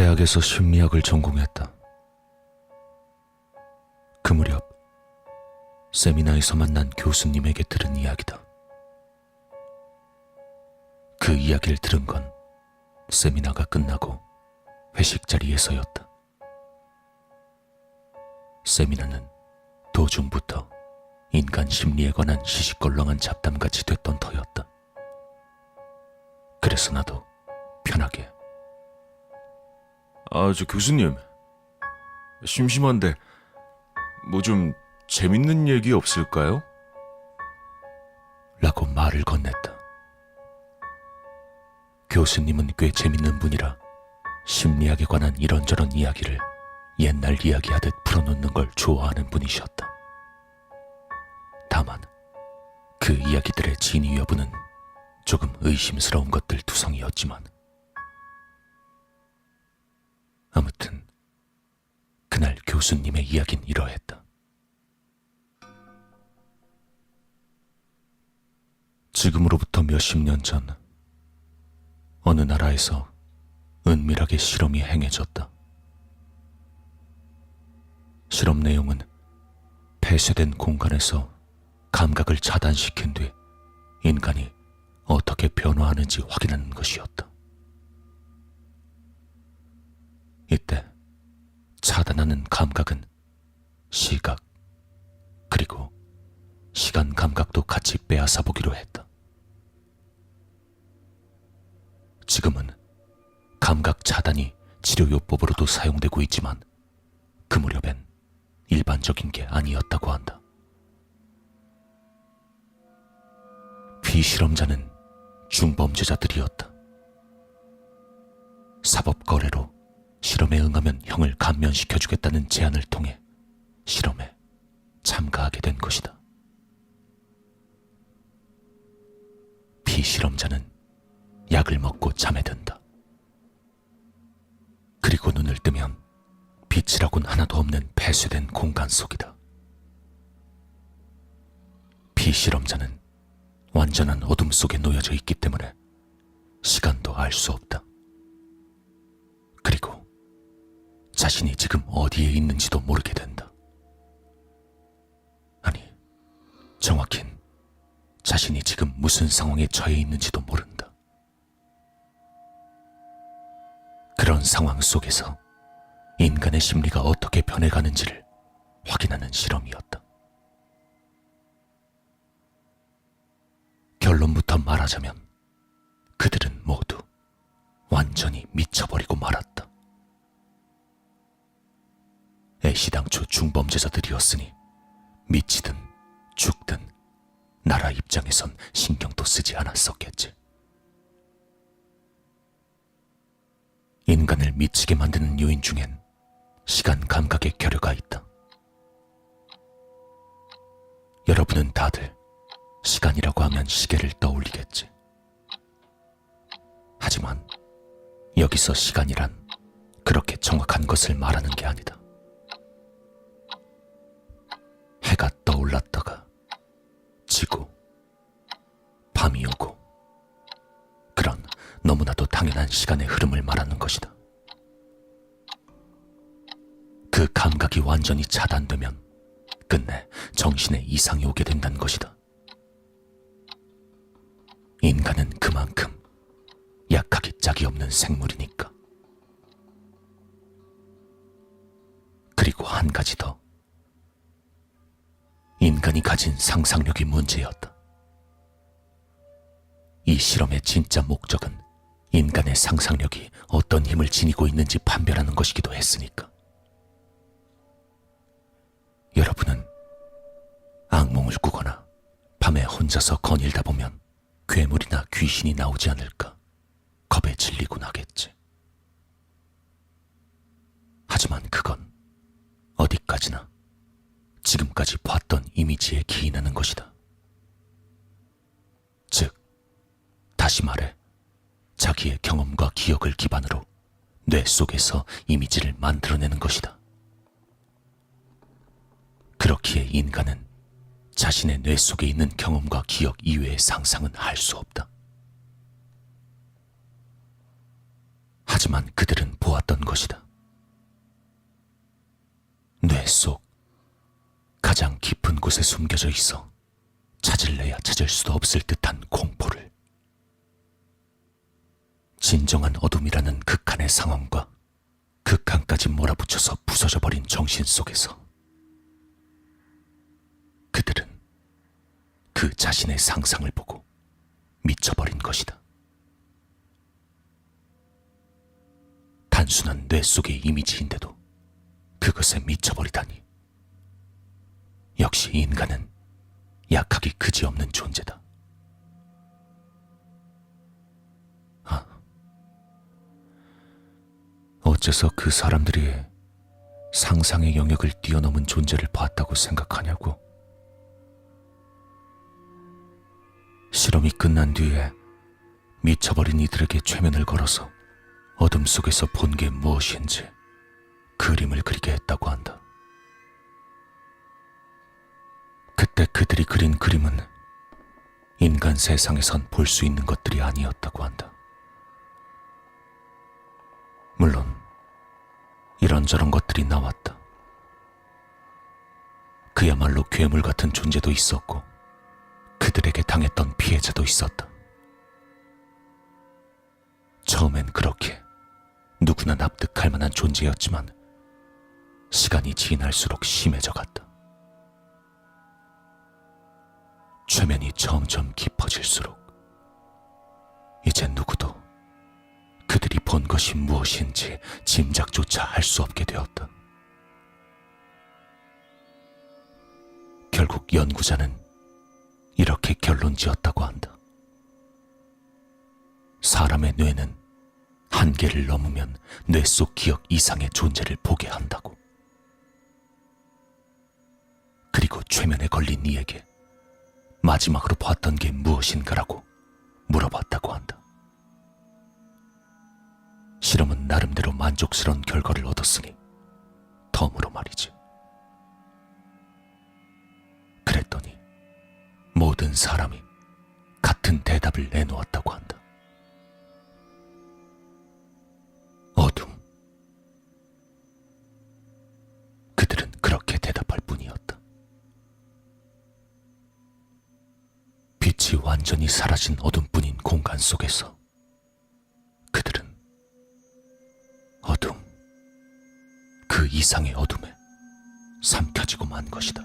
대학에서 심리학을 전공했다. 그 무렵 세미나에서 만난 교수님에게 들은 이야기다. 그 이야기를 들은 건 세미나가 끝나고 회식 자리에서였다. 세미나는 도중부터 인간 심리에 관한 시시껄렁한 잡담같이 됐던 터였다. 그래서 나도 편하게 저 교수님, 심심한데 뭐 좀 재밌는 얘기 없을까요? 라고 말을 건넸다. 교수님은 꽤 재밌는 분이라 심리학에 관한 이런저런 이야기를 옛날 이야기하듯 풀어놓는 걸 좋아하는 분이셨다. 다만 그 이야기들의 진위 여부는 조금 의심스러운 것들 투성이었지만, 아무튼 그날 교수님의 이야긴 이러했다. 지금으로부터 몇십 년 전 어느 나라에서 은밀하게 실험이 행해졌다. 실험 내용은 폐쇄된 공간에서 감각을 차단시킨 뒤 인간이 어떻게 변화하는지 확인하는 것이었다. 이때 차단하는 감각은 시각, 그리고 시간 감각도 같이 빼앗아 보기로 했다. 지금은 감각 차단이 치료요법으로도 사용되고 있지만 그 무렵엔 일반적인 게 아니었다고 한다. 비실험자는 중범죄자들이었다. 사법거래로 실험에 응하면 형을 감면시켜주겠다는 제안을 통해 실험에 참가하게 된 것이다. 비실험자는 약을 먹고 잠에 든다. 그리고 눈을 뜨면 빛이라곤 하나도 없는 폐쇄된 공간 속이다. 비실험자는 완전한 어둠 속에 놓여져 있기 때문에 시간도 알 수 없다. 그리고 자신이 지금 어디에 있는지도 모르게 된다. 아니, 정확히는 자신이 지금 무슨 상황에 처해 있는지도 모른다. 그런 상황 속에서 인간의 심리가 어떻게 변해가는지를 확인하는 실험이었다. 결론부터 말하자면 그들은 모두 완전히 미쳐버리고 말았다. 애시당초 중범죄자들이었으니 미치든 죽든 나라 입장에선 신경도 쓰지 않았었겠지. 인간을 미치게 만드는 요인 중엔 시간 감각의 결여가 있다. 여러분은 다들 시간이라고 하면 시계를 떠올리겠지. 하지만 여기서 시간이란 그렇게 정확한 것을 말하는 게 아니다. 해가 떠올랐다가 지고 밤이 오고, 그런 너무나도 당연한 시간의 흐름을 말하는 것이다. 그 감각이 완전히 차단되면 끝내 정신에 이상이 오게 된다는 것이다. 인간은 그만큼 약하기 짝이 없는 생물이니까. 그리고 한 가지 더. 인간이 가진 상상력이 문제였다. 이 실험의 진짜 목적은 인간의 상상력이 어떤 힘을 지니고 있는지 판별하는 것이기도 했으니까. 여러분은 악몽을 꾸거나 밤에 혼자서 거닐다 보면 괴물이나 귀신이 나오지 않을까 겁에 질리곤 하겠지. 하지만 그건 어디까지나 지금까지 봤던 이미지에 기인하는 것이다. 즉, 다시 말해 자기의 경험과 기억을 기반으로 뇌 속에서 이미지를 만들어내는 것이다. 그렇기에 인간은 자신의 뇌 속에 있는 경험과 기억 이외의 상상은 할 수 없다. 하지만 그들은 보았던 것이다. 뇌 속 가장 깊은 곳에 숨겨져 있어 찾을래야 찾을 수도 없을 듯한 공포를. 진정한 어둠이라는 극한의 상황과 극한까지 몰아붙여서 부서져 버린 정신 속에서 그들은 그 자신의 상상을 보고 미쳐버린 것이다. 단순한 뇌 속의 이미지인데도 그것에 미쳐버리다니. 역시 인간은 약하기 그지없는 존재다. 어째서 그 사람들이 상상의 영역을 뛰어넘은 존재를 봤다고 생각하냐고. 실험이 끝난 뒤에 미쳐버린 이들에게 최면을 걸어서 어둠 속에서 본 게 무엇인지 그림을 그리게 했다고 한다. 그때 그들이 그린 그림은 인간 세상에선 볼 수 있는 것들이 아니었다고 한다. 물론 이런저런 것들이 나왔다. 그야말로 괴물 같은 존재도 있었고 그들에게 당했던 피해자도 있었다. 처음엔 그렇게 누구나 납득할 만한 존재였지만 시간이 지날수록 심해져 갔다. 최면이 점점 깊어질수록 이제 누구도 그들이 본 것이 무엇인지 짐작조차 할 수 없게 되었다. 결국 연구자는 이렇게 결론지었다고 한다. 사람의 뇌는 한계를 넘으면 뇌 속 기억 이상의 존재를 보게 한다고. 그리고 최면에 걸린 이에게 마지막으로 봤던 게 무엇인가라고 물어봤다고 한다. 실험은 나름대로 만족스러운 결과를 얻었으니 덤으로 말이지. 그랬더니 모든 사람이 같은 대답을 내놓았다고 한다. 어둠. 그들은 그렇게 대답할 뿐이었다. 빛이 완전히 사라진 어둠뿐인 공간 속에서 그들은 어둠, 그 이상의 어둠에 삼켜지고 만 것이다.